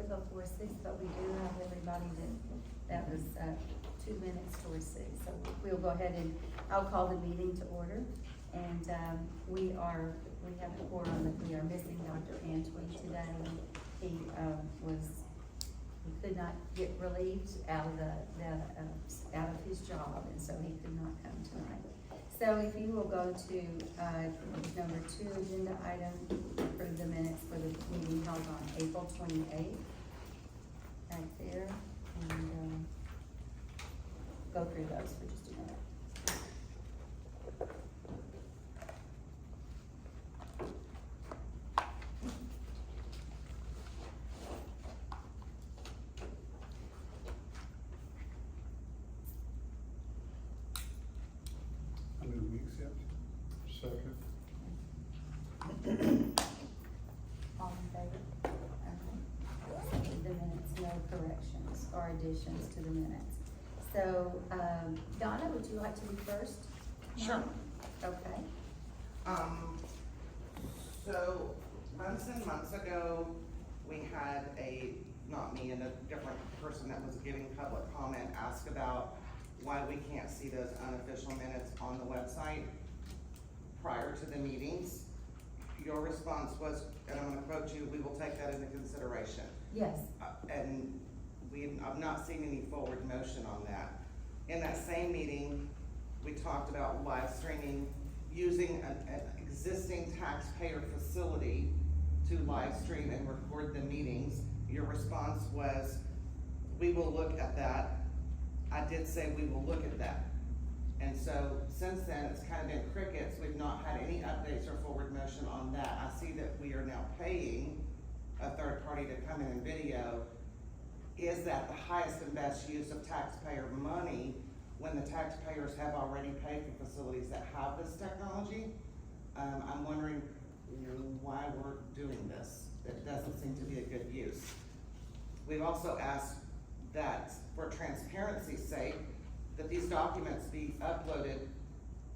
before 6, but we do have everybody that was 2 minutes towards 6. So we'll go ahead and I'll call the meeting to order. And we have a quorum that we are missing Dr. Antwi today. He could not get relieved out of his job, and so he could not come tonight. So if you will go to number 2 agenda item, approve the minutes for the meeting held on April 28th, right there, and go through those for just a minute. I move we accept. Second. All in favor? The minutes, no corrections or additions to the minutes. So, Donna, would you like to be first? Sure. Okay. So months and months ago, we had not me, and a different person that was giving public comment ask about why we can't see those unofficial minutes on the website prior to the meetings. Your response was, and I'm gonna quote you, "We will take that into consideration." Yes. And I've not seen any forward motion on that. In that same meeting, we talked about live streaming, using an existing taxpayer facility to live stream and record the meetings. Your response was, "We will look at that." I did say we will look at that. And so since then, it's kind of been crickets. We've not had any updates or forward motion on that. I see that we are now paying a third party to come in and video. Is that the highest and best use of taxpayer money when the taxpayers have already paid for facilities that have this technology? I'm wondering why we're doing this. It doesn't seem to be a good use. We've also asked that, for transparency's sake, that these documents be uploaded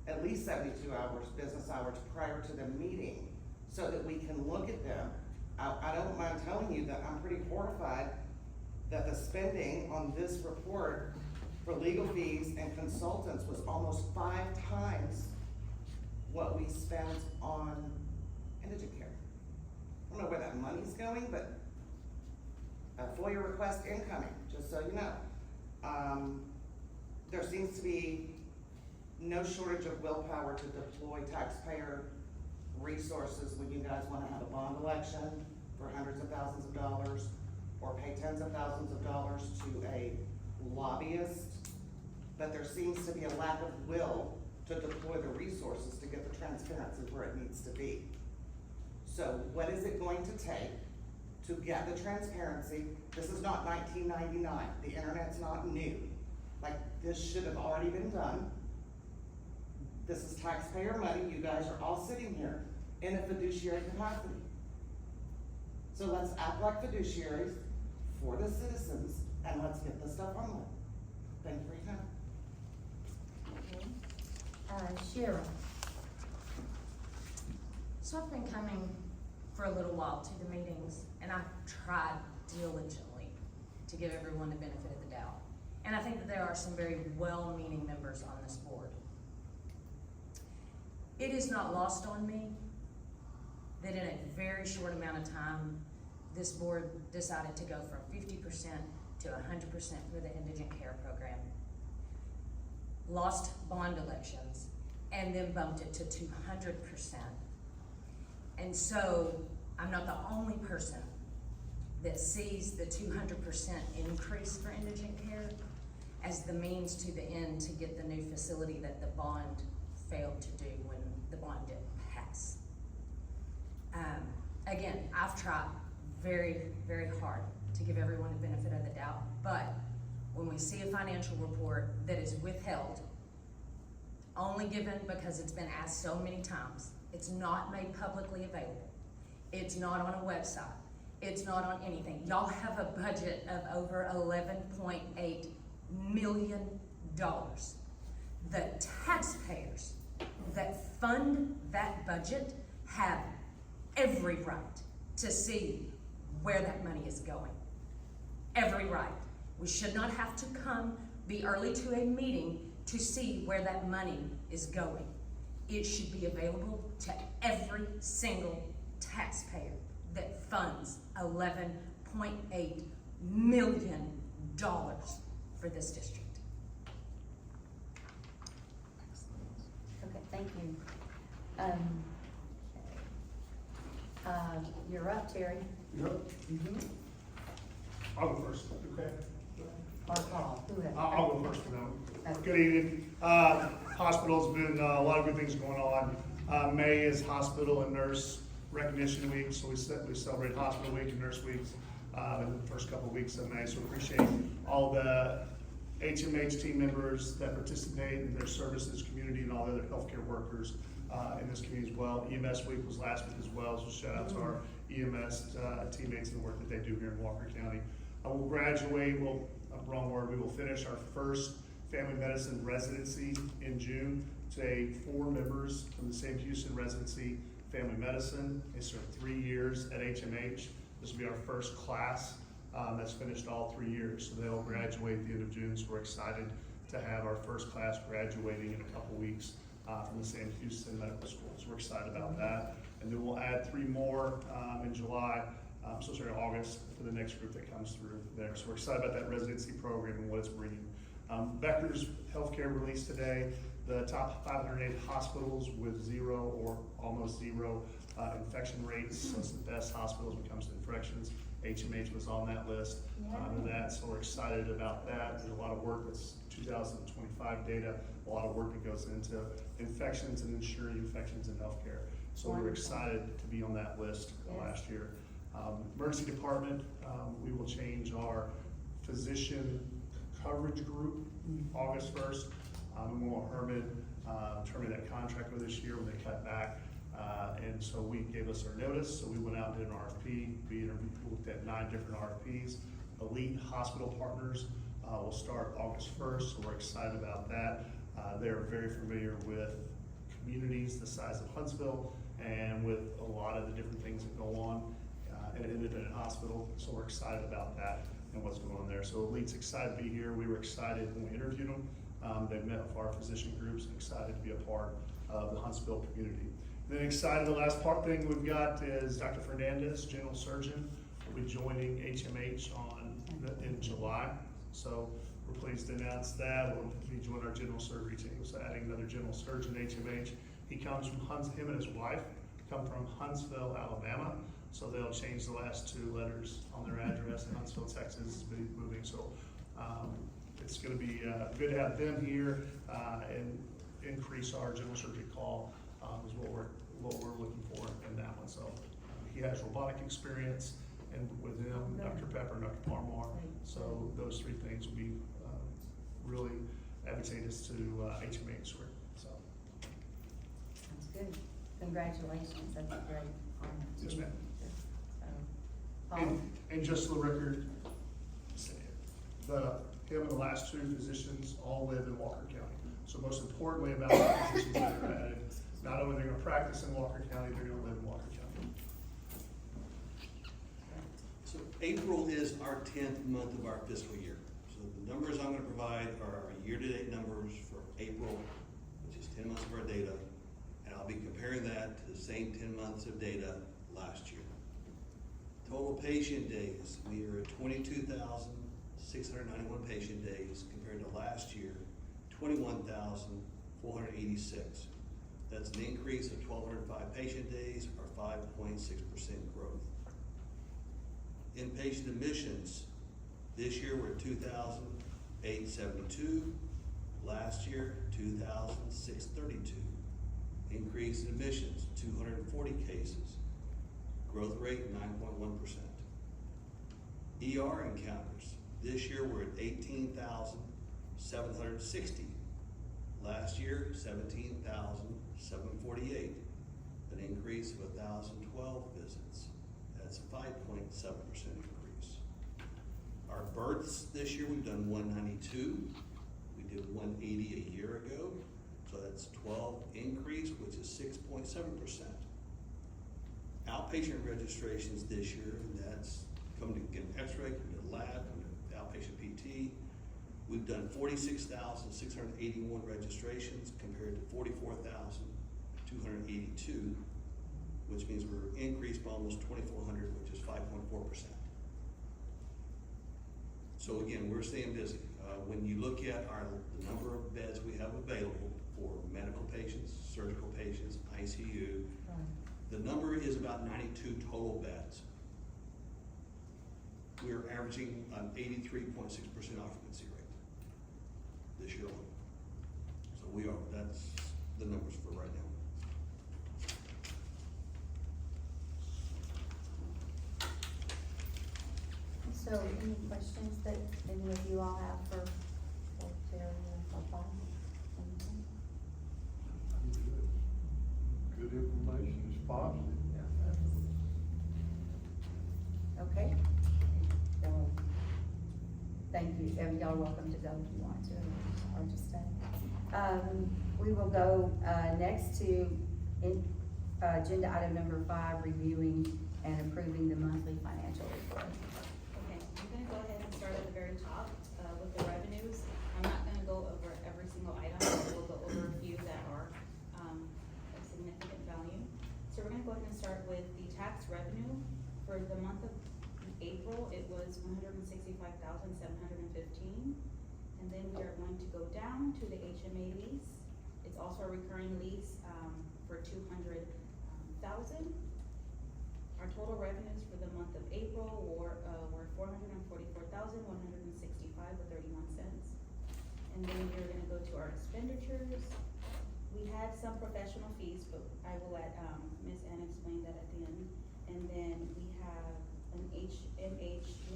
at least 72 hours, business hours prior to the meeting, so that we can look at them. I don't mind telling you that I'm pretty horrified that the spending on this report for legal fees and consultants was almost 5 times what we spent on indigent care. I don't know where that money's going, but a FOIA request incoming, just so you know. There seems to be no shortage of willpower to deploy taxpayer resources when you guys wanna have a bond election for hundreds of thousands of dollars, or pay tens of thousands of dollars to a lobbyist. But there seems to be a lack of will to deploy the resources to get the transparency where it needs to be. So what is it going to take to get the transparency? This is not 1999, the internet's not new. Like, this should have already been done. This is taxpayer money, you guys are all sitting here in a fiduciary capacity. So let's act like fiduciaries for the citizens, and let's get this stuff on with. Thank you for your time. Okay. Cheryl. So I've been coming for a little while to the meetings, and I've tried diligently to give everyone the benefit of the doubt. And I think that there are some very well-meaning members on this board. It is not lost on me that in a very short amount of time, this board decided to go from 50% to 100% for the indigent care program, lost bond elections, and then bumped it to 200%. And so I'm not the only person that sees the 200% increase for indigent care as the means to the end to get the new facility that the bond failed to do when the bond didn't pass. Again, I've tried very, very hard to give everyone the benefit of the doubt, but when we see a financial report that is withheld, only given because it's been asked so many times, it's not made publicly available, it's not on a website, it's not on anything. Y'all have a budget of over $11.8 million. The taxpayers that fund that budget have every right to see where that money is going. every right. We should not have to be early to a meeting to see where that money is going. It should be available to every single taxpayer that funds $11.8 million for this district. Okay, thank you. You're up, Terry, Yep. I'll go first, okay? or Paul, whoever. I'll go first for now. Okay. Good evening. Hospital's been, a lot of good things going on. May is Hospital and Nurse Recognition Week, so we celebrate Hospital Week and Nurse Weeks, in the first couple of weeks of May. So appreciate all the HMH team members that participate in their services, community, and all the other healthcare workers, in this community as well. EMS Week was last week as well, so shout out to our EMS, teammates and the work that they do here in Walker County. We'll graduate, we will finish our first family medicine residency in June. Today, 4 members from the Sam Houston Residency Family Medicine. They served 3 years at HMH. This will be our first class that's finished all 3 years. So they'll graduate at the end of June. So we're excited to have our first class graduating in a couple weeks from the Sam Houston Medical School. So we're excited about that. And then we'll add 3 more in July. August for the next group that comes through there. So we're excited about that residency program and what it's bringing. Becker's Healthcare released today the top 508 hospitals with 0 or almost 0 infection rates. So it's the best hospitals when it comes to infections. HMH was on that list. So we're excited about that. There's a lot of work that's 2025 data, a lot of work that goes into infections and ensuring infections in healthcare. So we're excited to be on that list last year. Emergency department, we will change our physician coverage group August 1st. Herman terminated that contract with this year when they cut back. And so we gave us our notice, so we went out and did an RFP. We looked at 9 different RFPs. Elite Hospital Partners will start August 1st, so we're excited about that. They're very familiar with communities the size of Huntsville and with a lot of the different things that go on at an independent hospital, so we're excited about that and what's going on there. So Elite's excited to be here. We were excited when we interviewed them. They've met with our physician groups and excited to be a part of the Huntsville community. And then excited, the last thing we've got is Dr. Fernandez, general surgeon, will be joining HMH in July. So we're pleased to announce that. We'll be joining our general surgery team, so adding another general surgeon to HMH. He comes from him and his wife come from Huntsville, Alabama. So they'll change the last 2 letters on their address. And Huntsville, Texas is moving. So it's going to be good to have them here and increase our general surgery call is what we're looking for in that one. So he has robotic experience, and with him, Dr. Pepper and Dr. Parmar. So those 3 things will be really advantageous to HMH. So That's good. Congratulations, that's a great honor. yes, ma'am. So, Paul? And just for the record, him and the last 2 physicians all live in Walker County. So most importantly about the physicians that are added, not only they're going to practice in Walker County, they're going to live in Walker County. So April is our 10th month of our fiscal year. So the numbers I'm going to provide are our year-to-date numbers for April, which is 10 months of our data, and I'll be comparing that to the same 10 months of data last year. Total patient days, we are at 22,691 patient days compared to last year, 21,486. That's an increase of 1,205 patient days or 5.6% growth. Inpatient admissions, this year we're at 2,872, last year 2,632. Increase in admissions, 240 cases, growth rate 9.1%. ER encounters, this year we're at 18,760. Last year, 17,748, an increase of 1,012 visits. That's a 5.7% increase. Our births this year, we've done 192. We did 180 a year ago, so that's 12 increase, which is 6.7%. Outpatient registrations this year, and that's come to get an x-ray, come to lab, come to outpatient PT. We've done 46,681 registrations compared to 44,282, which means we're increased by almost 2,400, which is 5.4%. So again, we're staying busy. When you look at the number of beds we have available for medical patients, surgical patients, ICU, the number is about 92 total beds. We're averaging an 83.6% occupancy rate this year alone. So that's the numbers for right now. So any questions that any of you all have for Terry or Bob? Anything? Good information, it's positive. Okay. So, thank you, and y'all are welcome to go if you want to, or just stay. We will go, next to, agenda item number 5, reviewing and approving the monthly financial report. Okay, I'm gonna go ahead and start at the very top, with the revenues. I'm not gonna go over every single item, but we'll go over a few that are, of significant value. So we're gonna go ahead and start with the tax revenue. For the month of April, it was 165,715. And then we are going to go down to the HMA lease. It's also a recurring lease, for 200,000. Our total revenues for the month of April were 444,165.31. And then we're gonna go to our expenditures. We had some professional fees, but I will let, Ms. Ann explain that at the end. And then we have an we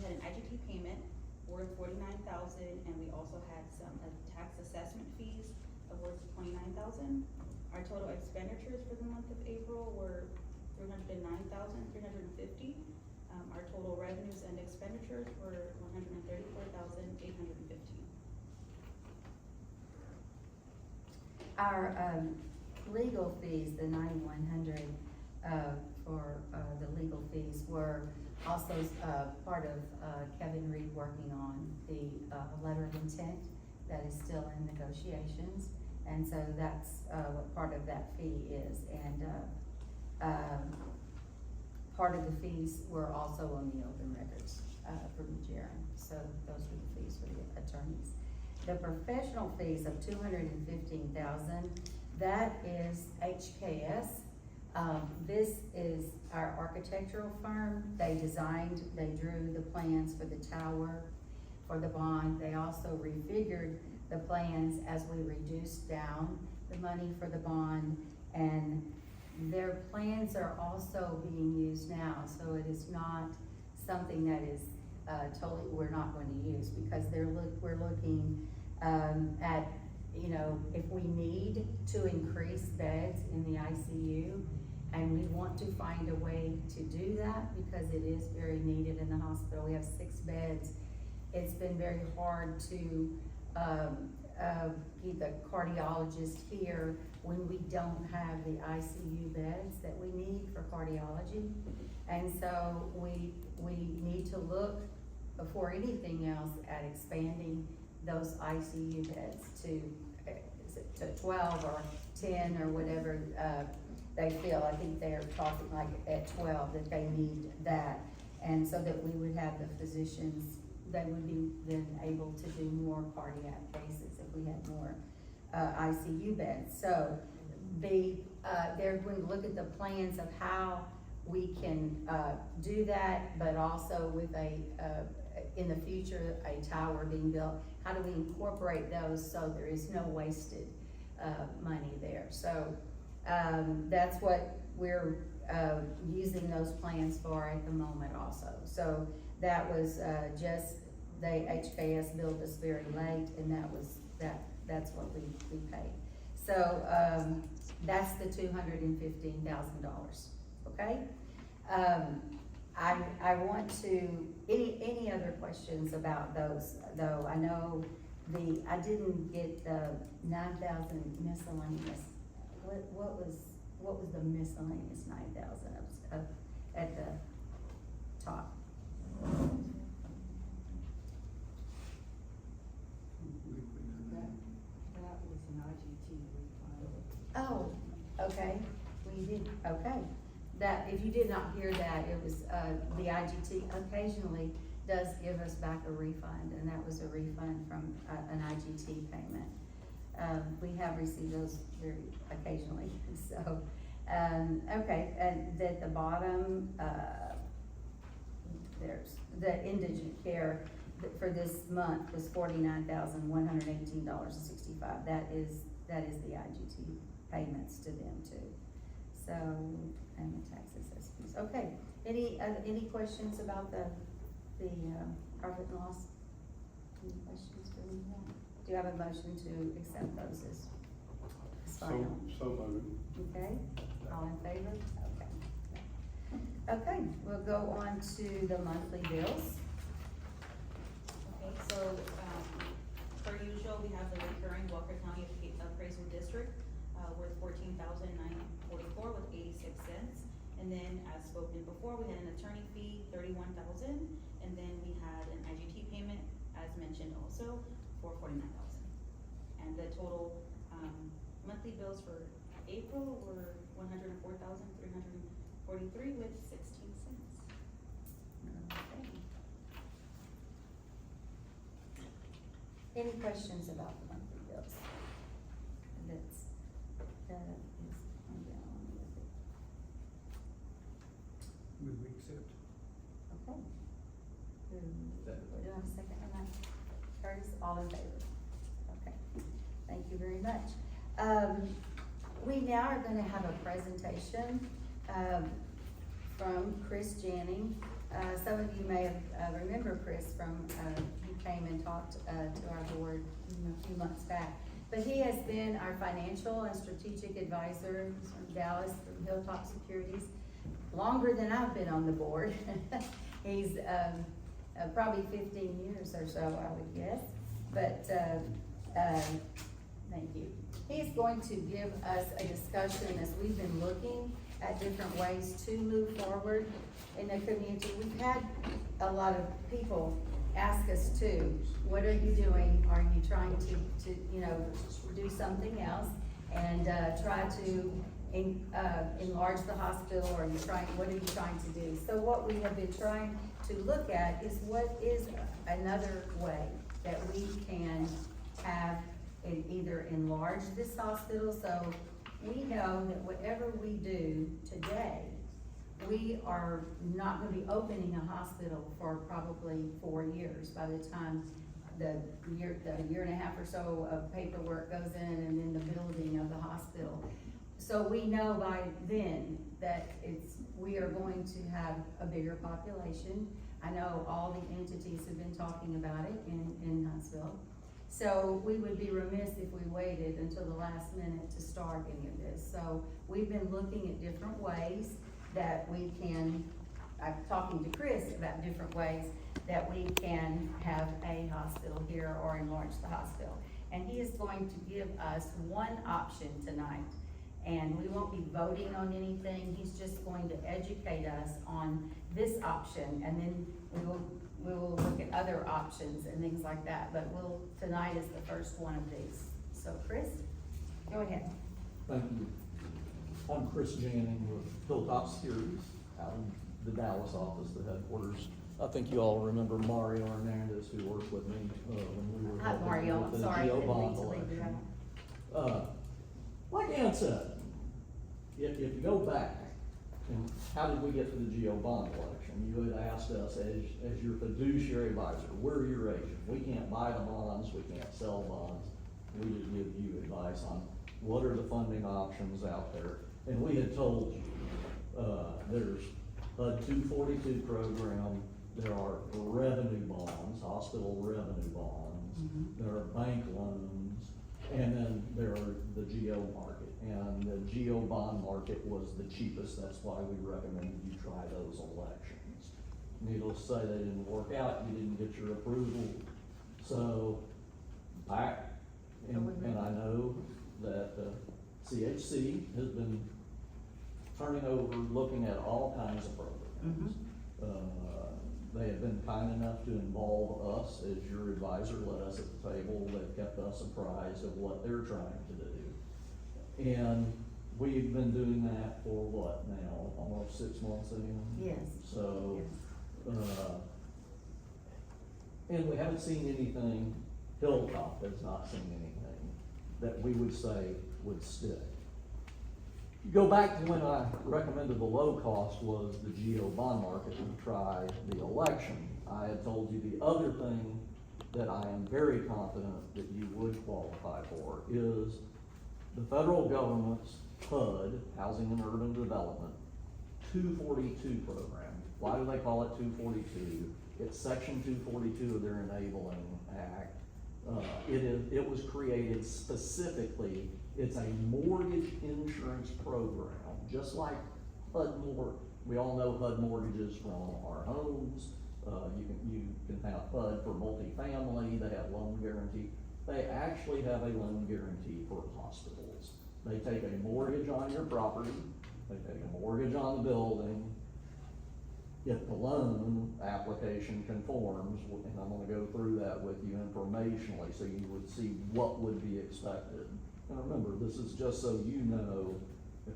had an IGT payment worth 49,000, and we also had some, tax assessment fees of worth 29,000. Our total expenditures for the month of April were 309,350. Our total revenues and expenditures were 134,815. Our, legal fees, the 9,100, for, the legal fees were also, part of, Kevin Reed working on the, letter of intent that is still in negotiations. And so that's, what part of that fee is. And, part of the fees were also on the open records, from Jaren. So those were the fees for the attorneys. The professional fees of 215,000, that is HKS. This is our architectural firm. They drew the plans for the tower, for the bond. They also refigured the plans as we reduced down the money for the bond. And their plans are also being used now, so it is not something that is, totally, we're not going to use, because we're looking, at, you know, if we need to increase beds in the ICU, and we want to find a way to do that because it is very needed in the hospital. We have 6 beds. It's been very hard to, keep the cardiologist here when we don't have the ICU beds that we need for cardiology. And so we need to look before anything else at expanding those ICU beds to 12 or 10 or whatever, they feel. I think they're talking like at 12 that they need that. And so that we would have the physicians, they would be then able to do more cardiac cases if we had more, ICU beds. So they're going to look at the plans of how we can, do that, but also with in the future, a tower being built, how do we incorporate those so there is no wasted, money there? So, that's what we're, using those plans for at the moment also. So that was, just, HKS billed us very late, and that's what we paid. So, that's the $215,000, okay? I want to, any other questions about those, though? I know I didn't get the 9,000 miscellaneous. What was the miscellaneous 9,000 at the top? that, if you did not hear that, it was, the IGT occasionally does give us back a refund, and that was a refund from, an IGT payment. We have received those very occasionally, so, okay, and at the bottom, there's, the indigent care for this month was $49,118.65. That is the IGT payments to them too. So, and the tax assessments. Okay, any questions about the profit and loss? Any questions for me? Do you have a motion to accept those as final? So moved. Okay, all in favor? Okay. Okay, we'll go on to the monthly bills. Okay, so, per usual, we have the recurring Walker County Appraisal District, worth $14,944.86. And then, as spoken before, we had an attorney fee, $31,000, and then we had an IGT payment, as mentioned also, for $49,000. And the total, monthly bills for April were $104,343.16. Okay. Any questions about the monthly bills? That is on down with it. Would we accept? Okay. Do I have a second on that? Curtis, all in favor? Okay, thank you very much. We now are gonna have a presentation, from Chris Janning. Some of you may have, remember Chris from, he came and talked, to our board a few months back. But he has been our financial and strategic advisor. He's from Dallas, from Hilltop Securities, longer than I've been on the board. He's, probably 15 years or so, I would guess, but, thank you. He's going to give us a discussion as we've been looking at different ways to move forward in the community. We've had a lot of people ask us too, what are you doing? Are you trying to do something else and, try to enlarge the hospital, or what are you trying to do? So what we have been trying to look at is what is another way that we can have either enlarge this hospital. So we know that whatever we do today, we are not gonna be opening a hospital for probably 4 years by the time the year and a half or so of paperwork goes in and then the building of the hospital. So we know by then that we are going to have a bigger population. I know all the entities have been talking about it in Huntsville. So we would be remiss if we waited until the last minute to start any of this. So we've been looking at different ways that we can, I'm talking to Chris about different ways that we can have a hospital here or enlarge the hospital. And he is going to give us one option tonight. And we won't be voting on anything. He's just going to educate us on this option, and then we will look at other options and things like that. But tonight is the first one of these. So Chris, go ahead. Thank you. I'm Chris Janning with Hilltop Securities out in the Dallas office, the headquarters. I think you all remember Mario Hernandez, who worked with me when we were Hi, helping Mario. with I'm the sorry, I GO didn't mean bond to leave you election. out. Like Ann said, if you go back, and how did we get to the GO bond election? You had asked us as your fiduciary advisor, we're your agent. We can't buy the bonds, we can't sell bonds. We just give you advice on what are the funding options out there. And we had told you, there's HUD 242 program, there are revenue bonds, hospital revenue bonds, there are bank loans, and then there are the GO market. And the GO bond market was the cheapest, that's why we recommended you try those elections. Needless to say, they didn't work out, you didn't get your approval. So, and I know that CHC has been turning over, looking at all kinds of programs. They have been kind enough to involve us as your advisor, let us at the table, they've kept us apprised of what they're trying to do. And we've been doing that for what now, almost 6 months in? Yes. So, Yes. and we haven't seen anything, Hilltop has not seen anything that we would say would stick. You go back to when I recommended the low cost was the GO bond market to try the election. I had told you the other thing that I am very confident that you would qualify for is the federal government's HUD, Housing and Urban Development, 242 program. Why do they call it 242? It's section 242 of their enabling act. It was created specifically, it's a mortgage insurance program, just like HUD we all know HUD mortgages from our homes. You can have HUD for multifamily, they have loan guarantee. They actually have a loan guarantee for hospitals. They take a mortgage on your property, they take a mortgage on the building. If the loan application conforms, and I'm gonna go through that with you informationally, so you would see what would be expected. And remember, this is just so you know, if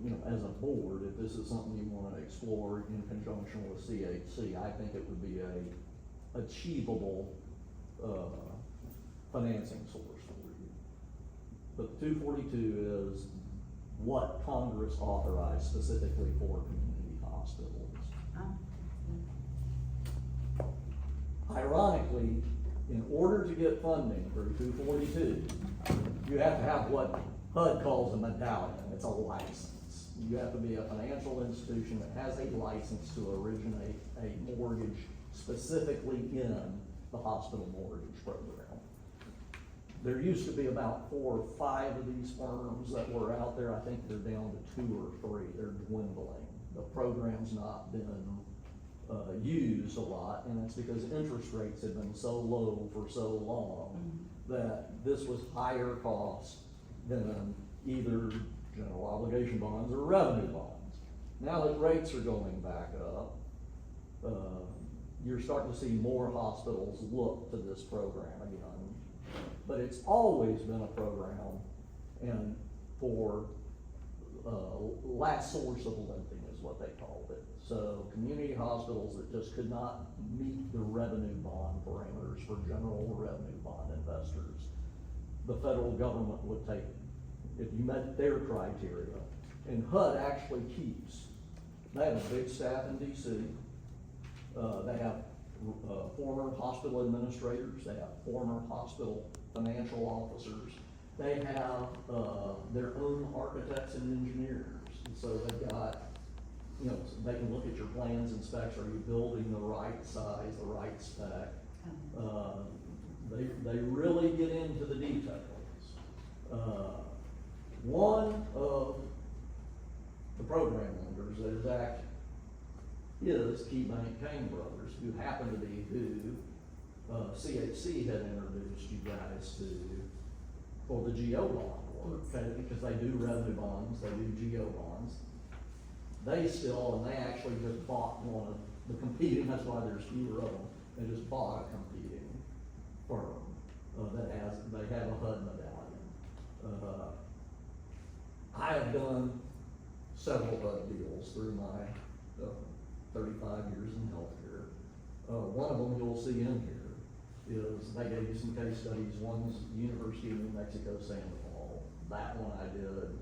you know, as a board, if this is something you wanna explore in conjunction with CHC, I think it would be a achievable, financing source for you. But 242 is what Congress authorized specifically for community hospitals. Ironically, in order to get funding through 242, you have to have what HUD calls a medallion, it's a license. You have to be a financial institution that has a license to originate a mortgage specifically in the hospital mortgage program. There used to be about 4 or 5 of these firms that were out there. I think they're down to 2 or 3, they're dwindling. The program's not been used a lot, and that's because interest rates have been so low for so long that this was higher cost than either general obligation bonds or revenue bonds. Now that rates are going back up, you're starting to see more hospitals look to this program again. But it's always been a program and for last source of lending is what they called it. So community hospitals that just could not meet the revenue bond parameters for general revenue bond investors, the federal government would take, if you met their criteria, and HUD actually keeps, they have a big staff in DC, they have former hospital administrators, they have former hospital financial officers, they have their own architects and engineers. And so they've got, you know, they can look at your plans and specs, are you building the right size, the right spec? They really get into the details. One of the program lenders that is active is KeyBank Kane Brothers, who happen to be who CHC had introduced you guys to for the GO bond work, okay, because they do revenue bonds, they do GO bonds. They still, and they actually just bought one of the competing, that's why there's fewer of them, they just bought a competing firm they have a HUD medallion. I have done several HUD deals through my 35 years in healthcare. One of them you'll see in here is, they gave you some case studies. One's University of New Mexico, Sandoval. That one I did,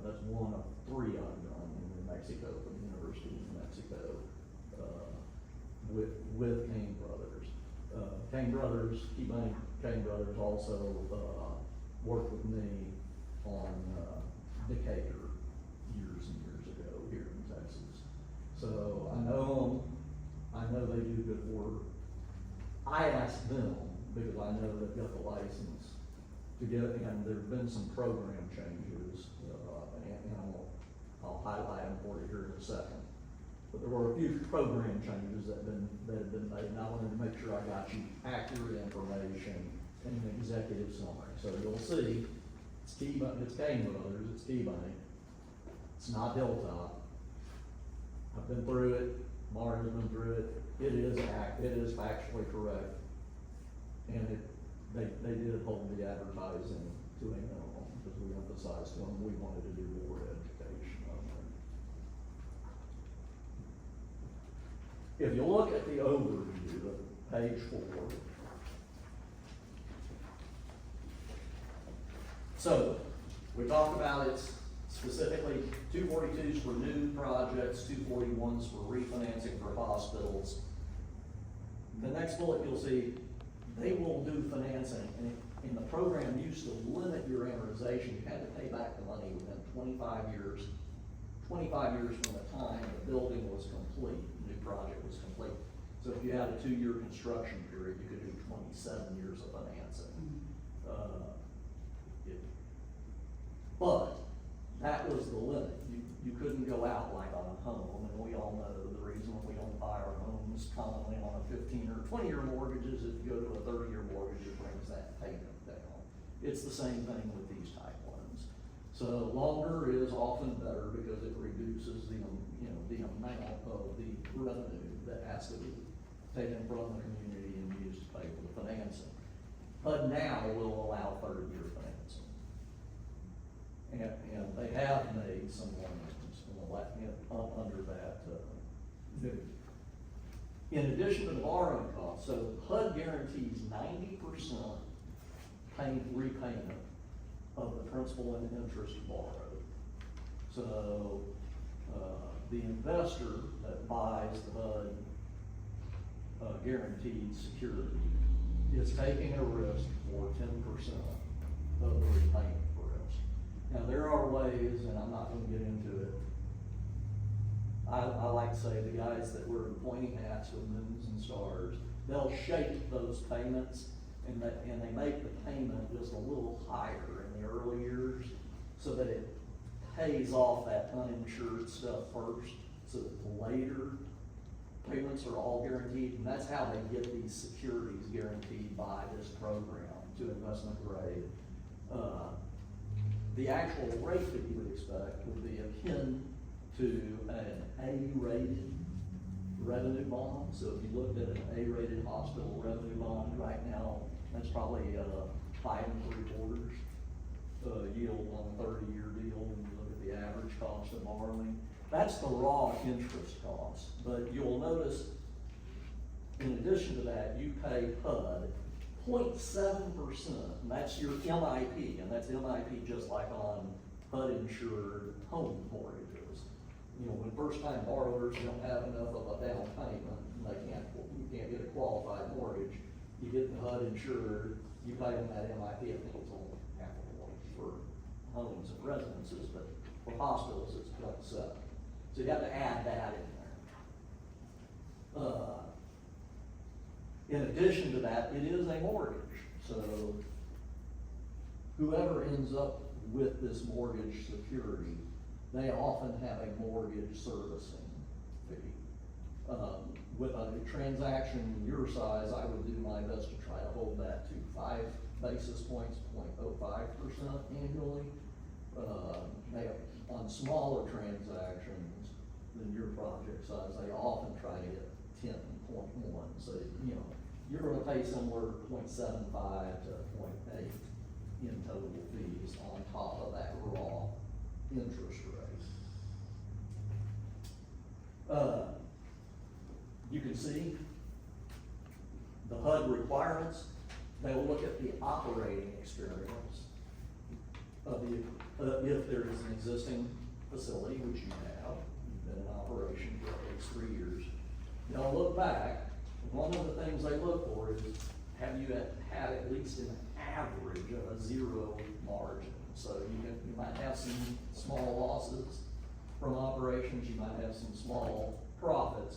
that's one of 3 I've done in New Mexico for the University of New Mexico, with Kane Brothers. Kane Brothers, KeyBank Kane Brothers also, worked with me on, Decatur years and years ago here in Texas. So I know them, I know they do good work. I asked them, because I know they've got the license to get, and there've been some program changes, and I'll highlight them for you here in a second. But there were a few program changes that had been made, and I wanted to make sure I got you accurate information in an executive summary. So you'll see, it's KeyBank, it's Kane Brothers, it's KeyBank, it's not Hilltop. I've been through it, Mark has been through it, it is factually correct. And they did hold the advertising to a minimum, because we emphasized to them, we wanted to do more education on there. If you look at the overview of page 4, so, we talked about it's specifically 242s for new projects, 241s for refinancing for hospitals. The next bullet you'll see, they will do financing, and the program used to limit your amortization. You had to pay back the money within 25 years from the time the building was complete, the new project was complete. So if you had a 2-year construction period, you could do 27 years of financing. But that was the limit. You couldn't go out like on a home, and we all know the reason we don't buy our homes commonly on a 15 or 20-year mortgage is if you go to a 30-year mortgage, it brings that payment down. It's the same thing with these type ones. So longer is often better because it reduces the amount of the revenue that has to be taken from the community and used to pay for the financing. But now will allow 30-year financing. And they have made some loans under that new. In addition to the borrowing costs, so HUD guarantees 90% repayment of the principal and interest borrowed. So, the investor that buys the HUD guaranteed security is taking a risk for 10% of the repayment risk. Now, there are ways, and I'm not gonna get into it. I like to say the guys that wear pointy hats with moons and stars, they'll shape those payments and they make the payment just a little higher in the early years so that it pays off that uninsured stuff first, so that the later payments are all guaranteed, and that's how they get these securities guaranteed by this program to investment grade. The actual rate that you would expect would be akin to an A-rated revenue bond. So if you looked at an A-rated hospital revenue bond right now, that's probably 5 3/4 yield on a 30-year deal. When you look at the average cost of borrowing, that's the raw interest cost. But you'll notice, in addition to that, you pay HUD 0.7%, and that's your MIP, and that's MIP just like on HUD-insured home mortgages. You know, when first-time borrowers don't have enough of a down payment, and you can't get a qualified mortgage, you get the HUD-insured, you pay them that MIP. I think it's only half a point for homes and residences, but for hospitals, it's 0.7. So you have to add that in there. In addition to that, it is a mortgage, so whoever ends up with this mortgage security, they often have a mortgage servicing fee. With a transaction your size, I would do my best to try to hold that to 5 basis points, 0.05% annually. On smaller transactions than your project size, they often try to get 10.1. So, you know, you're gonna pay somewhere 0.75 to 0.8 in total fees on top of that raw interest rate. You can see the HUD requirements. They will look at the operating experience of if there is an existing facility, which you have, you've been in operation for at least 3 years. They'll look back. One of the things they look for is, have you had at least an average of a 0 margin? So you might have some small losses from operations, you might have some small profits,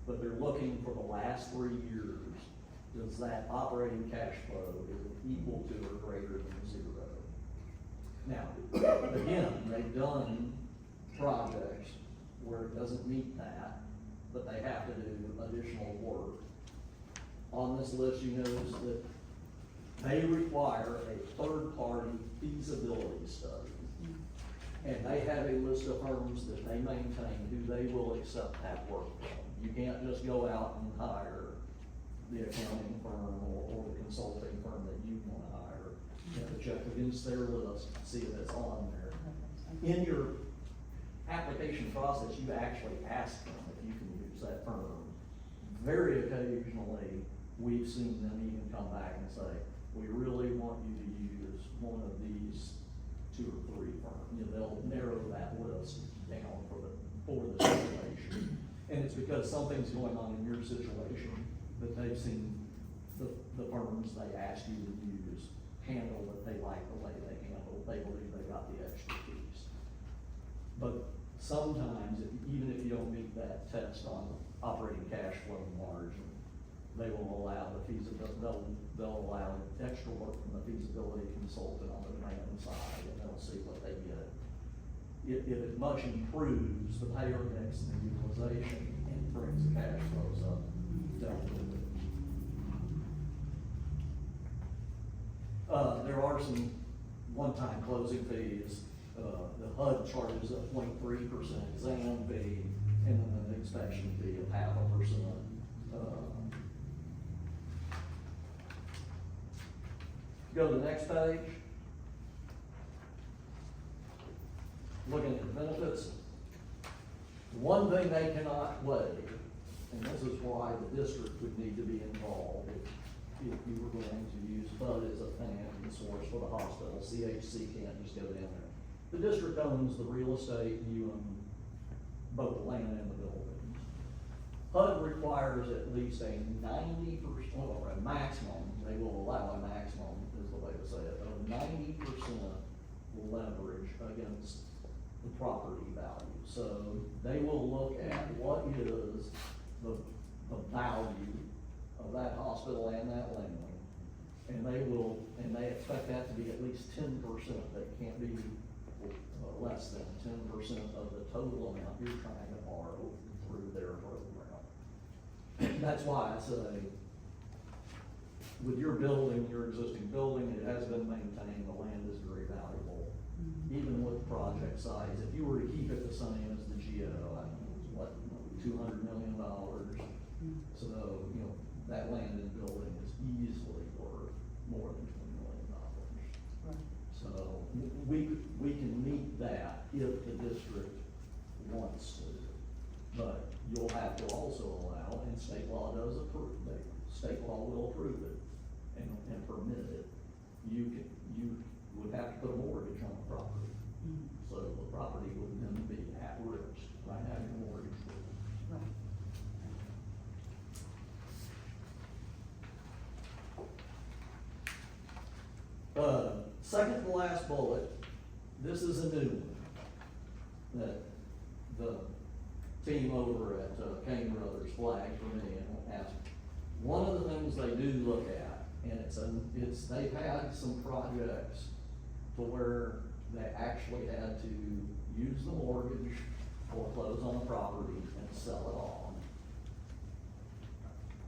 but they're looking for the last 3 years. Does that operating cash flow is equal to or greater than 0? Now, again, they've done projects where it doesn't meet that, but they have to do additional work. On this list, you notice that they require a third-party feasibility study. And they have a list of firms that they maintain who they will accept that work from. You can't just go out and hire the accounting firm or the consulting firm that you want to hire. You have to check against their list, see if it's on there. In your application process, you actually ask them if you can use that firm. Very occasionally, we've seen them even come back and say, we really want you to use one of these 2 or 3 firms. You know, they'll narrow that list down for the situation. And it's because something's going on in your situation that they've seen the firms they ask you to use handle what they like the way they handle. They believe they got the expertise. But sometimes, even if you don't meet that test on operating cash flow margin, they will allow the feasibility, they'll allow extra work from the feasibility consultant on the demand side, and they'll see what they get. If it much improves the payer mix and the utilization and brings the cash flows up, they'll do it. There are some one-time closing fees. The HUD charges a 0.3% exam fee, and then an inspection fee of 0.5%. Go to the next page. Looking at the benefits. One thing they cannot waive, and this is why the district would need to be involved if you were going to use HUD as a financing source for the hospital. CHC can't just go in there. The district owns the real estate, and you own both the land and the buildings. HUD requires at least a 90%, or a maximum, they will allow a maximum, is the way to say it, of 90% leverage against the property value. So they will look at what is the value of that hospital and that land. And they expect that to be at least 10%. That can't be less than 10% of the total amount you're trying to borrow through their program. That's why I say, with your building, your existing building, it has been maintained, the land is very valuable. Even with project size, if you were to keep it the same as the GO, I don't know, it's what, $200 million. So, you know, that land and building is easily worth more than $20 million. Right. So, we can meet that if the district wants to. But you'll have to also allow, and state law does approve, state law will approve it and permit it. You would have to put a mortgage on the property. So the property would then be at risk by having a mortgage. Right. Second to last bullet, this is a new one that the team over at Kane Brothers flagged for me and asked. One of the things they do look at, and they've had some projects to where they actually had to use the mortgage, foreclose on the property, and sell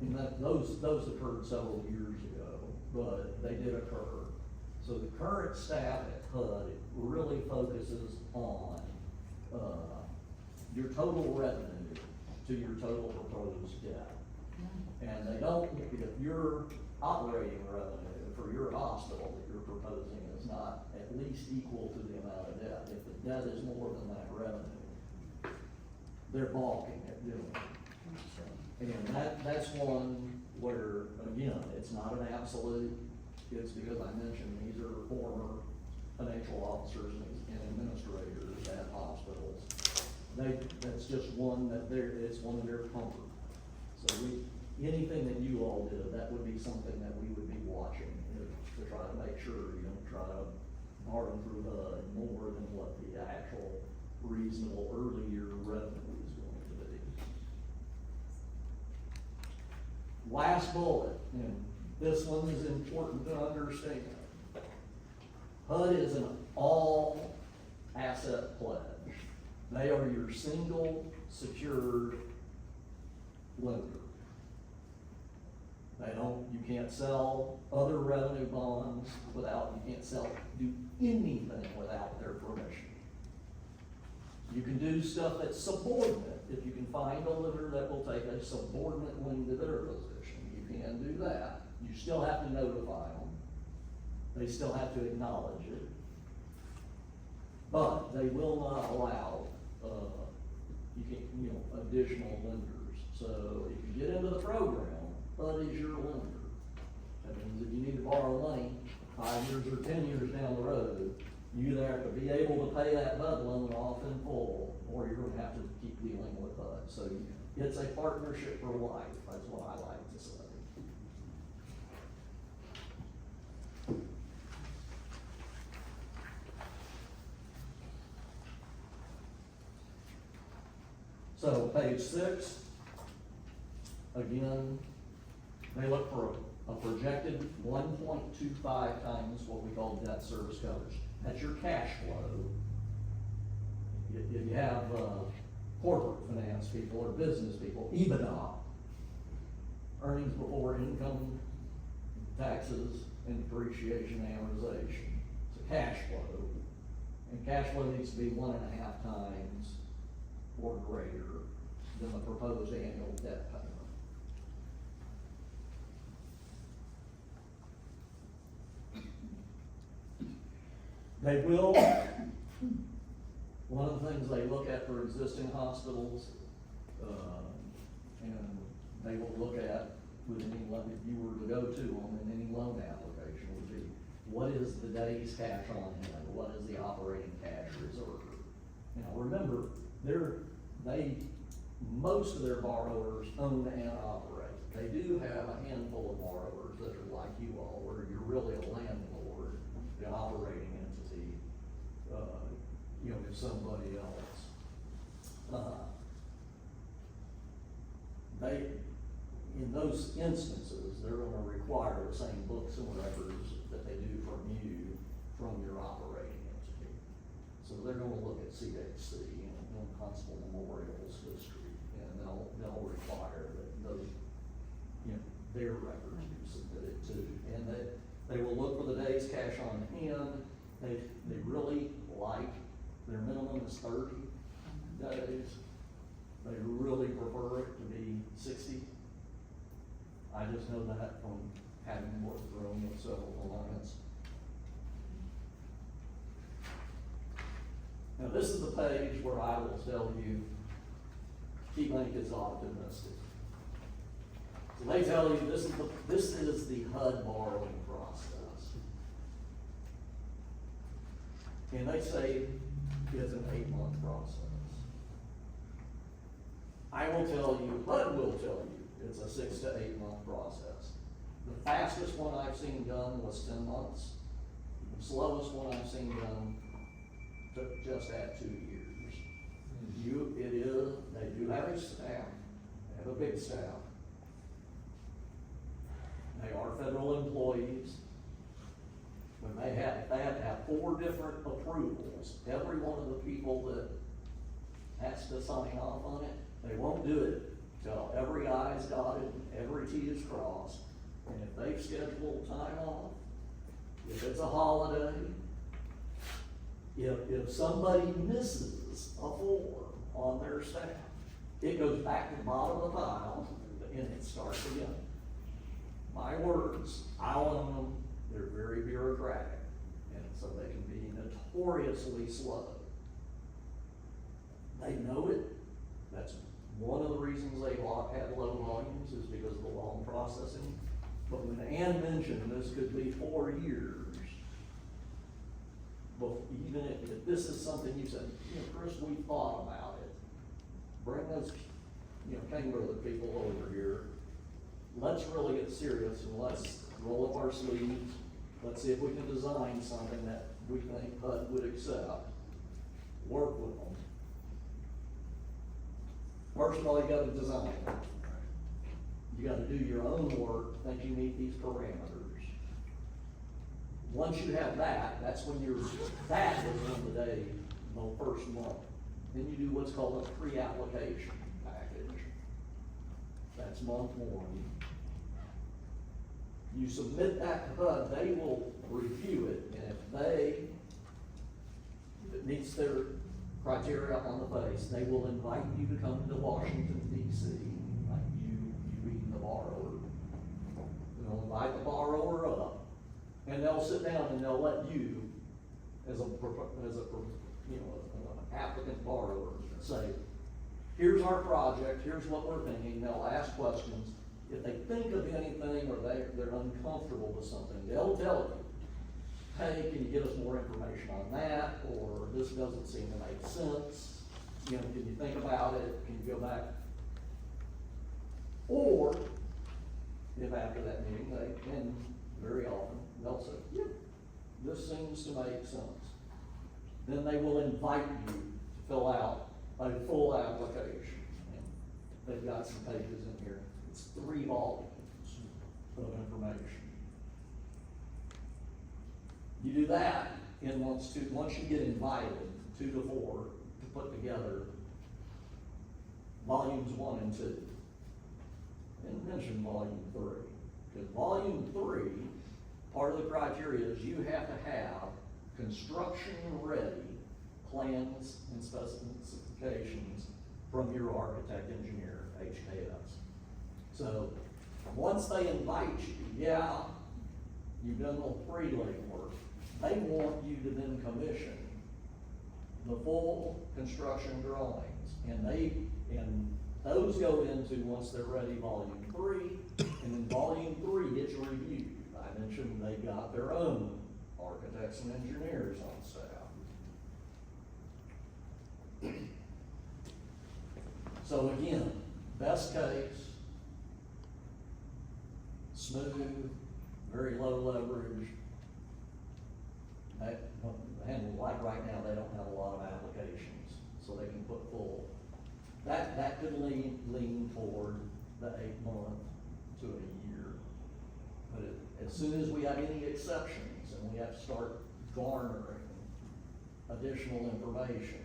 it on. And those occurred several years ago, but they did occur. So the current staff at HUD really focuses on, your total revenue to your total proposed debt. And they don't, if your operating revenue for your hospital that you're proposing is not at least equal to the amount of debt, if the debt is more than that revenue, they're balking at doing it. And that's one where, again, it's not an absolute, it's because I mentioned these are former financial officers and administrators at hospitals. That's just one that it's one of their comfort. So anything that you all did, that would be something that we would be watching to try to make sure you don't try to borrow through more than what the actual reasonable early year revenue is going to be. Last bullet, and this one is important to understand. HUD is an all asset pledge. They are your single secured lender. You can't sell other revenue bonds you can't do anything without their permission. You can do stuff that's subordinate. If you can find a lender that will take a subordinate lien to their position, you can do that. You still have to notify them. They still have to acknowledge it. But they will not allow, additional lenders. So if you get into the program, HUD is your lender. That means if you need to borrow money 5 years or 10 years down the road, you either have to be able to pay that HUD loan off in full, or you're gonna have to keep dealing with HUD. So it's a partnership for life, that's what I like to say. So page 6, again, they look for a projected 1.25 times what we call debt service coverage. That's your cash flow. If you have corporate finance people or business people, EBITDA, earnings before income, taxes, and depreciation and amortization. It's a cash flow. And cash flow needs to be 1.5 times or greater than the proposed annual debt payment. They will, one of the things they look at for existing hospitals, and they will look at with any loan, if you were to go to them in any loan application, would be, what is the day's cash on hand? What is the operating cash reserve? Now, remember, most of their borrowers own and operate. They do have a handful of borrowers that are like you all, where you're really a landlord, the operating entity, with somebody else. In those instances, they're gonna require the same books and records that they do from you, from your operating entity. So they're gonna look at CHC and Constable Memorial's history, and they'll require that those, their records be submitted too. And that they will look for the days cash on hand. They really like, their minimum is 30 days. They really prefer it to be 60. I just know that from having worked for them with several clients. Now, this is the page where I will tell you, KeyBank is optimistic. So they tell you this is the HUD borrowing process. And they say it's an 8-month process. I will tell you, HUD will tell you, it's a 6 to 8 month process. The fastest one I've seen done was 10 months. The slowest one I've seen done took just at 2 years. They do have a staff, they have a big staff. They are federal employees. When they have to have 4 different approvals, every one of the people that has to sign off on it, they won't do it till every I is dotted and every T is crossed. And if they've scheduled time off, if it's a holiday, if somebody misses a form on their staff, it goes back to the bottom of the pile and it starts again. My words, I'll own them, they're very bureaucratic, and so they can be notoriously slow. They know it. That's one of the reasons they had low volumes, is because of the long processing. But when Ann mentioned this could be 4 years, but even if this is something you said, Chris, we thought about it. Bring those, Kangaroo people over here. Let's really get serious and let's roll up our sleeves. Let's see if we can design something that we think HUD would accept. Work with them. First of all, you gotta design it. You gotta do your own work, think you meet these parameters. Once you have that, that's when that is on the day, the first month. Then you do what's called a pre-application package. That's month 1. You submit that to HUD, they will review it, and if it meets their criteria on the face, they will invite you to come to Washington, D.C., like you being the borrower. They'll invite the borrower up, and they'll sit down applicant borrower, say, here's our project, here's what we're thinking, they'll ask questions. If they think of anything or they're uncomfortable with something, they'll tell you, hey, can you give us more information on that, or this doesn't seem to make sense, you know, can you think about it, can you go back? Or, if after that meeting, and very often, they'll say, yep, this seems to make sense. Then they will invite you to fill out a full application. And they've got some pages in here. It's 3 volumes of information. You do that, and once you get invited, 2 to 4, to put together volumes 1 and 2. And mention volume 3. Because volume 3, part of the criteria is you have to have construction-ready plans and specifications from your architect engineer, HKS. So, once they invite you, yeah, you've done the pre-leg work, they want you to then commission the full construction drawings, and those go into, once they're ready, volume 3, and then volume 3 gets reviewed. I mentioned they've got their own architects and engineers on staff. So again, best case, smooth, very low leverage. And like right now, they don't have a lot of applications, so they can put full. That could lean toward the 8-month to a year. But as soon as we have any exceptions and we have to start garnering additional information,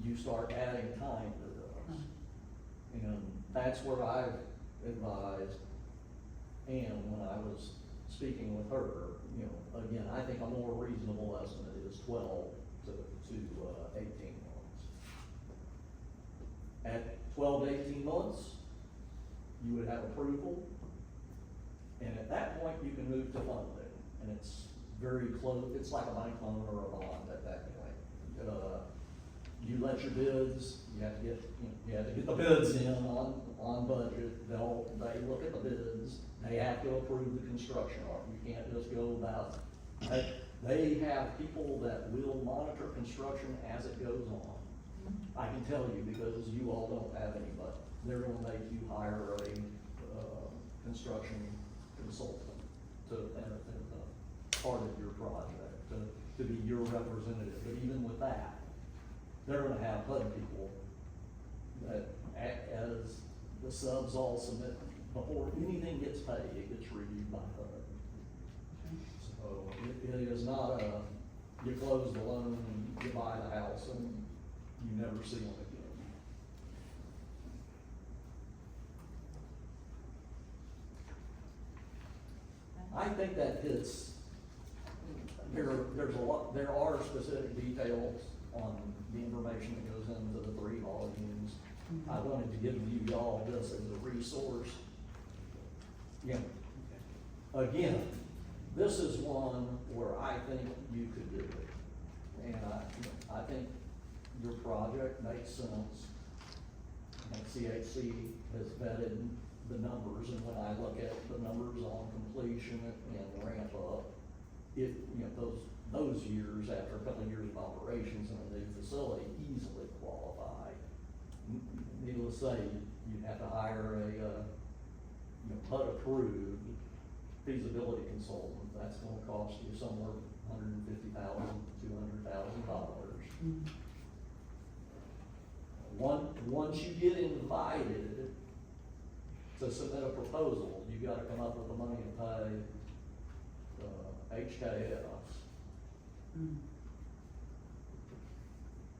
you start adding time to this. And that's where I've advised, and when I was speaking with her, you know, again, I think a more reasonable estimate is 12 to 18 months. At 12 to 18 months, you would have approval, and at that point, you can move to funding, and it's very close, it's like a bank loan or a bond at that point. You let your bids, you have to get the bids in on budget, they look at the bids, they have to approve the construction art, you can't just go about, they have people that will monitor construction as it goes on. I can tell you, because you all don't have any, but they're gonna make you hire a, construction consultant to, part of your project, to be your representative, but even with that, they're gonna have HUD people that, as the subs all submit, before anything gets paid, it gets reviewed by HUD. So, it is not you close the loan and you buy the house and you never see them again. I think that hits, there are specific details on the information that goes into the 3 volumes. I wanted to give you all this as a resource. Yeah. Again, this is one where I think you could do it. And I think your project makes sense. And CHC has vetted the numbers, and when I look at the numbers on completion and ramp up, those years, after a couple of years of operations in a new facility, easily qualify. Needless to say, you'd have to hire a HUD-approved feasibility consultant. That's gonna cost you somewhere $150,000 to $200,000. Once you get invited to submit a proposal, you gotta come up with the money to pay HKS.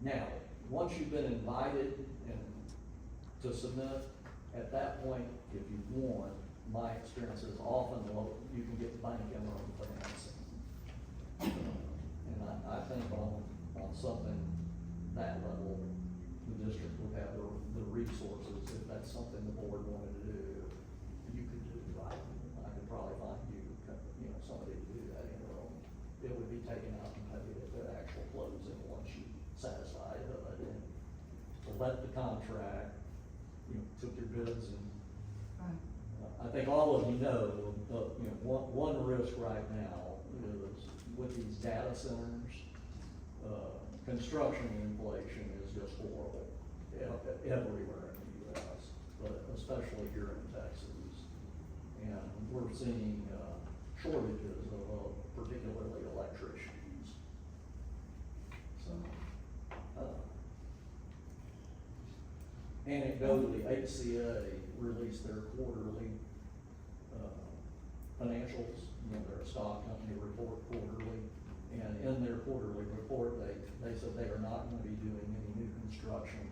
Now, once you've been invited to submit, at that point, if you want, my experience is often, you can get bank and loan financing. And I think on something that level, the district would have the resources, if that's something the board wanted to do, you could do, right? I could probably find you somebody to do that, it would be taken out and paid at the actual closing once you satisfied HUD and to let the contract, took your bids and I think all of you know, one risk right now is with these data centers, construction inflation is just horrible everywhere in the US, but especially here in Texas. And we're seeing, shortages of particularly electricians. So, anecdotally, HCA released their quarterly, financials, they're a stock company, report quarterly. And in their quarterly report, they said they are not gonna be doing any new construction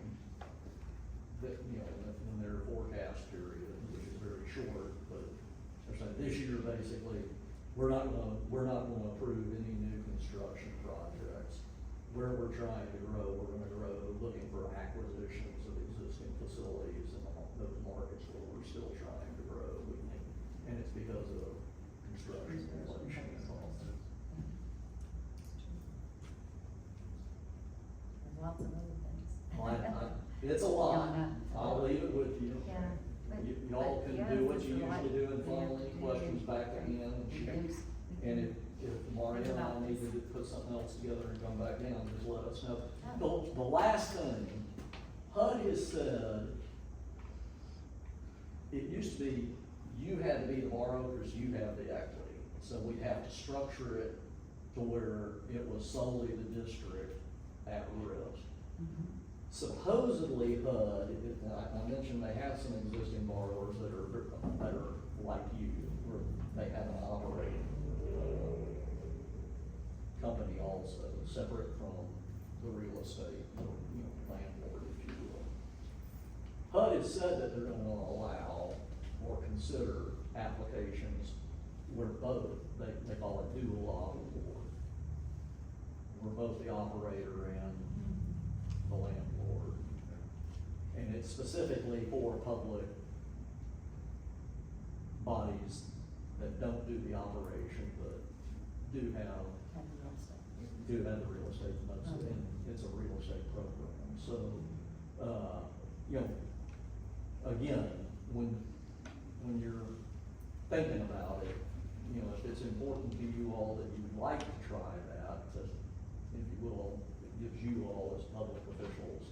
that, in their forecast period, which is very short, but they're saying this year, basically, we're not gonna approve any new construction projects. Where we're trying to grow, we're gonna grow looking for acquisitions of existing facilities in those markets where we're still trying to grow, we think. And it's because of construction inflation and all that. There's lots of other things. It's a lot, Yeah, I'll leave it with you. Yeah. but- Y'all but can yeah, do what it's you a lot. usually do and We have funnel to any do- questions back to Ian and she. Yes. And if Mario and I need to put something else together and come back down, just let us know. The last thing, HUD has said, it used to be, you had to be the borrower because you have the equity. So we'd have to structure it to where it was solely the district at risk. Supposedly HUD, I mentioned they have some existing borrowers that are like you, where they have an operating company also, separate from the real estate, landlord, if you will. HUD has said that they're gonna allow or consider applications where both, they call it dual obligor, where both the operator and the landlord. And it's specifically for public bodies that don't do the operation, but do have the real estate, and it's a real estate program. So, again, when you're thinking about it, if it's important to you all that you would like to try that, if you will, it gives you all as public officials.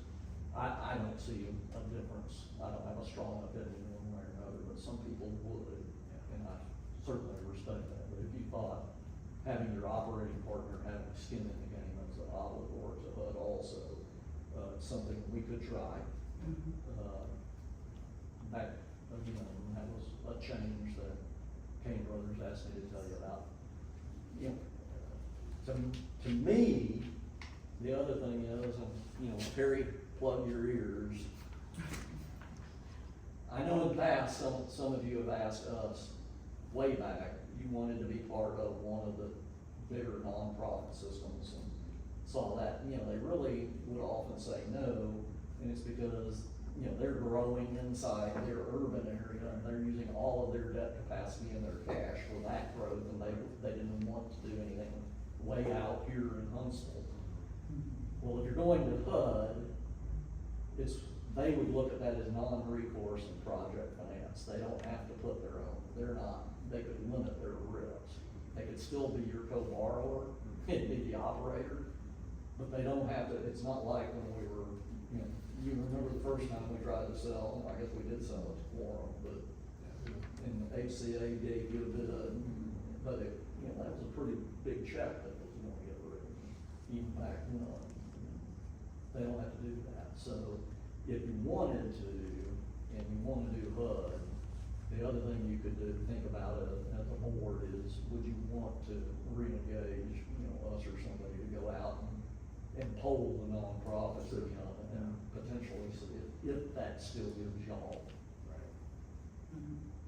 I don't see a difference. I don't have a strong opinion one way or another, but some people would, and I certainly respect that. But if you thought having your operating partner having skin in the game as an obligor to HUD also, something we could try. That was a change that Kane Brothers asked me to tell you about. To me, the other thing is, Perry, plug your ears. I know in the past, some of you have asked us way back, you wanted to be part of one of the bigger nonprofit systems and saw that, they really would often say no, and it's because, they're growing inside their urban area and they're using all of their debt capacity and their cash for that growth, and they didn't want to do anything way out here in Huntsville. Well, if you're going to HUD, they would look at that as non-recourse and project finance. They don't have to put their own, they could limit their risk. They could still be your co-borrower, and be the operator, but they don't have to, it's not like when we were, you remember the first time we tried to sell, I guess we did sell it to Quorum, but, and the HCA gave you a bit of, but that was a pretty big check that was gonna get written, even back then. They don't have to do that, so if you wanted to, and you wanna do HUD, the other thing you could do, think about it as a board is, would you want to re-engage, us or somebody to go out and poll the nonprofits, and potentially see if that still gives y'all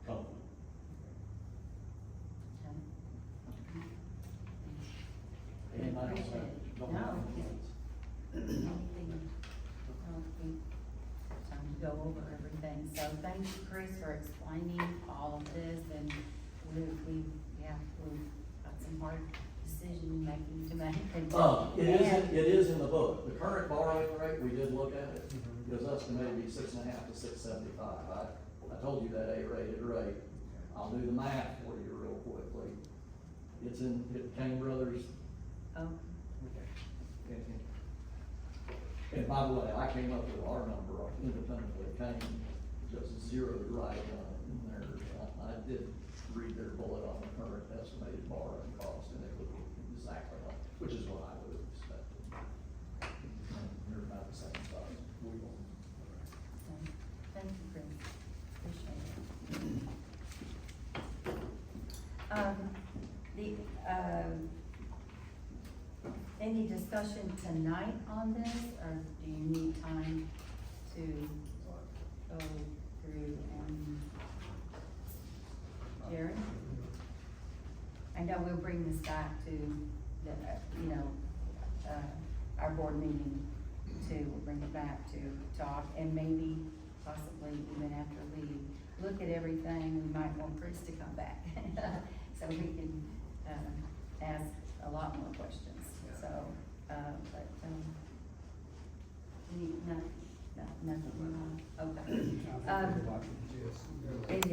comfort. And I don't Appreciate it. don't No. have any kids. Anything, time to go over everything, so thank you, Chris, for explaining all of this, and we've got some hard decisions decision-making to make. It is in the book. The current borrowing rate, we did look at it, was estimated to be 6.5 to 6.75. I told you that A-rated rate. I'll do the math for you real quickly. It's in Kane Brothers. Oh, And by the way, I came up with our number independently, Kane just zeroed right in there. I did read their bullet on the current estimated borrowing cost, and it looked exactly like, which is what I would have expected. You're about the same size. We will. okay. Thank you, Chris. Appreciate it. Any discussion tonight on this, or do you need time to go through and, Jerry? I know we'll bring this back to the, our board meeting too, we'll bring it back to talk, and maybe possibly even after we look at everything, we might want Chris to come back. So we can, ask a lot more questions, so, nothing, okay. It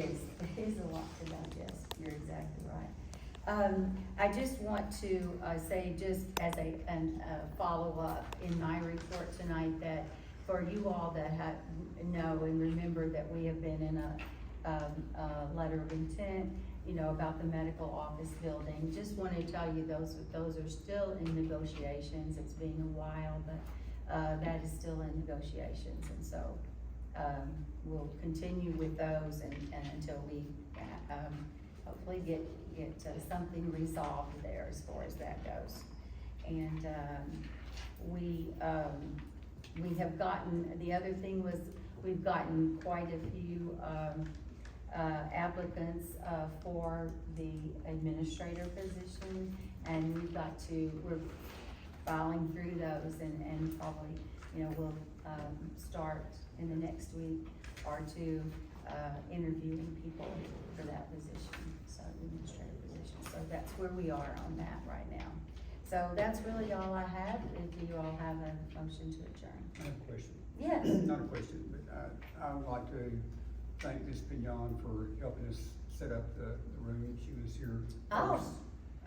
is a lot to digest, you're exactly right. I just want to, say, just as a follow-up in my report tonight, that for you all that know and remember that we have been in a letter of intent, about the medical office building. Just want to tell you, those are still in negotiations. It's been a while, but, that is still in negotiations, and so, we'll continue with those and until we, hopefully get something resolved there as far as that goes. And, we have gotten, the other thing was, we've gotten quite a few, applicants, for the administrator position, and we're filing through those and probably, we'll, start in the next week or two, interviewing people for that position, so the administrator position. So that's where we are on that right now. So that's really all I have. Do you all have a motion to adjourn? I have a question. Yes. Not a question, but I would like to thank Ms. Pignon for helping us set up the room. She was here Oh, first.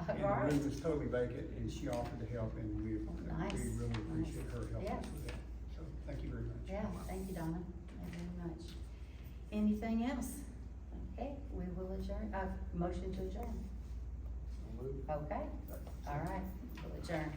all And the right. room was totally vacant, and she offered to help, and we Nice. really appreciate her helping Yeah. us with that. So, thank you very much. Yeah, thank you, Donna, very much. Anything else? Okay, we will adjourn, motion to adjourn. Okay, all right, we'll adjourn.